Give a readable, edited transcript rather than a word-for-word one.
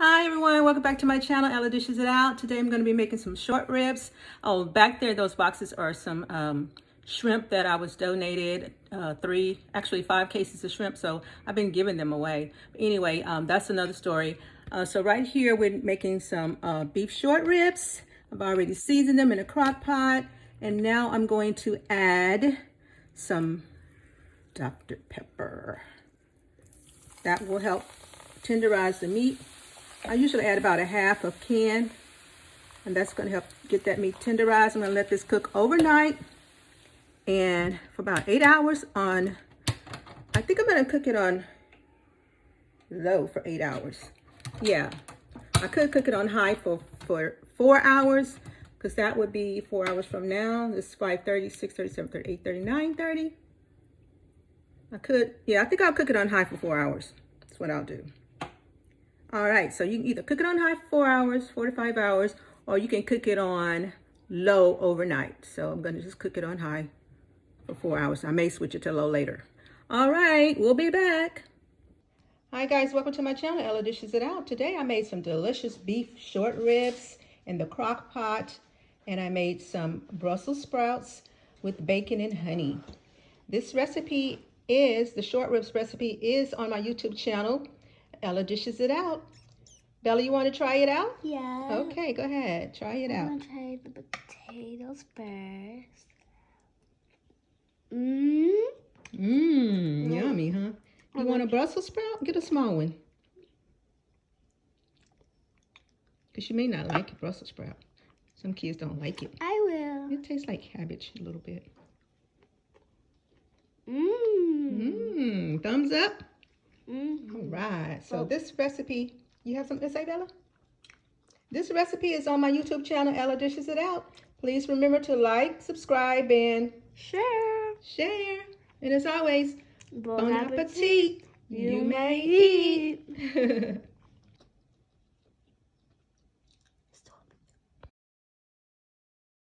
Hi everyone, welcome back to my channel, Ella Dishes It Out. Today I'm going to be making some short ribs. Oh, back there, those boxes are some shrimp that I was donated, 5 cases of shrimp, so I've been giving them away. But anyway, that's another story. So right here, we're making some beef short ribs. I've already seasoned them in a crock pot, and now I'm going to add some Dr. Pepper. That will help tenderize the meat. I usually add about a half a can, and that's going to help get that meat tenderized. I'm going to let this cook overnight and for about 8 hours on, I think I'm going to cook it on low for 8 hours. Yeah, I could cook it on high for 4 hours, because that would be 4 hours from now. This is 5:30, 6:30, 7:30, 8:30, 9:30. I think I'll cook it on high for 4 hours. That's what I'll do. All right, so you can either cook it on high for 4 hours, 4 to 5 hours, or you can cook it on low overnight. So I'm gonna just cook it on high for 4 hours. I may switch it to low later. All right, we'll be back. Hi guys, welcome to my channel, Ella Dishes It Out. Today I made some delicious beef short ribs in the crock pot, and I made some Brussels sprouts with bacon and honey. This recipe the short ribs recipe is on my YouTube channel, Ella Dishes It Out. Bella, you want to try it out? Yeah. Okay, go ahead. Try it out. I'm going to try the potatoes first. Yummy, huh? You want a Brussels sprout? Get a small one. Because you may not like a Brussels sprout. Some kids don't like it. I will. It tastes like cabbage a little bit. Thumbs up? All right. So this recipe, you have something to say, Bella? This recipe is on my YouTube channel, Ella Dishes It Out. Please remember to like, subscribe, and share. And as always, bon appetit. You may eat.